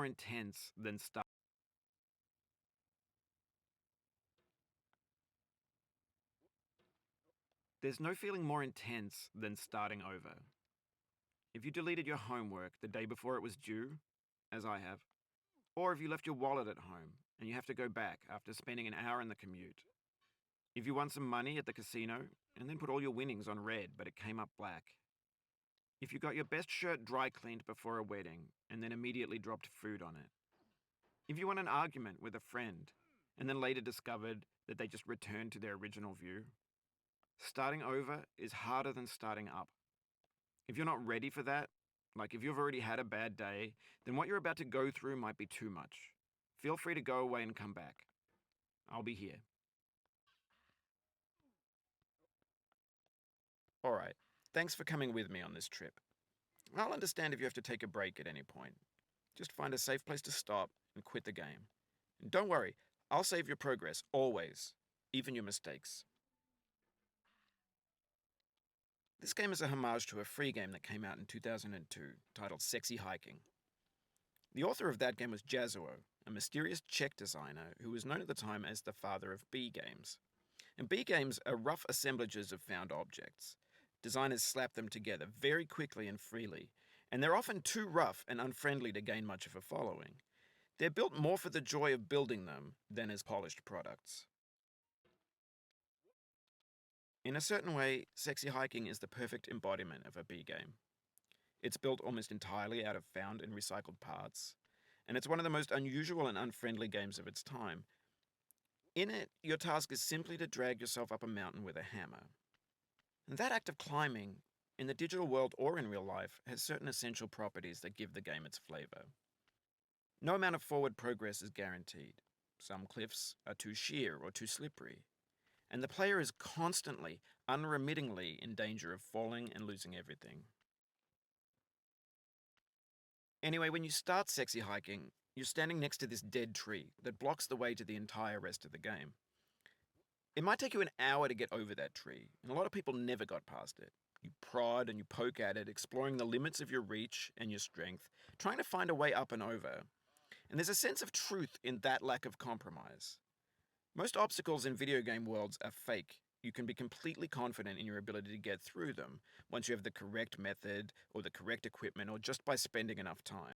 more intense than start. There's no feeling more intense than starting over. If you deleted your homework the day before it was due, as I have, or if you left your wallet at home and you have to go back after spending an hour in the commute. If you won some money at the casino and then put all your winnings on red but it came up black. If you got your best shirt dry cleaned before a wedding and then immediately dropped food on it. If you won an argument with a friend and then later discovered that they just returned to their original view. Starting over is harder than starting up. If you're not ready for that, like if you've already had a bad day, then what you're about to go through might be too much. Feel free to go away and come back. I'll be here. Alright, thanks for coming with me on this trip. I'll understand if you have to take a break at any point. Just find a safe place to stop and quit the game. And don't worry, I'll save your progress, always. Even your mistakes. This game is a homage to a free game that came out in 2002, titled Sexy Hiking. The author of that game was Jazzuo, a mysterious Czech designer who was known at the time as the father of B games. And B games are rough assemblages of found objects. Designers slap them together very quickly and freely, and they're often too rough and unfriendly to gain much of a following. They're built more for the joy of building them than as polished products. In a certain way, Sexy Hiking is the perfect embodiment of a B game. It's built almost entirely out of found and recycled parts, and it's one of the most unusual and unfriendly games of its time. In it, your task is simply to drag yourself up a mountain with a hammer. And that act of climbing, in the digital world or in real life, has certain essential properties that give the game its flavor. No amount of forward progress is guaranteed. Some cliffs are too sheer or too slippery. And the player is constantly, unremittingly in danger of falling and losing everything. Anyway, when you start Sexy Hiking, you're standing next to this dead tree that blocks the way to the entire rest of the game. It might take you an hour to get over that tree, and a lot of people never got past it. You prod and you poke at it, exploring the limits of your reach and your strength, trying to find a way up and over. And there's a sense of truth in that lack of compromise. Most obstacles in video game worlds are fake. You can be completely confident in your ability to get through them once you have the correct method or the correct equipment or just by spending enough time.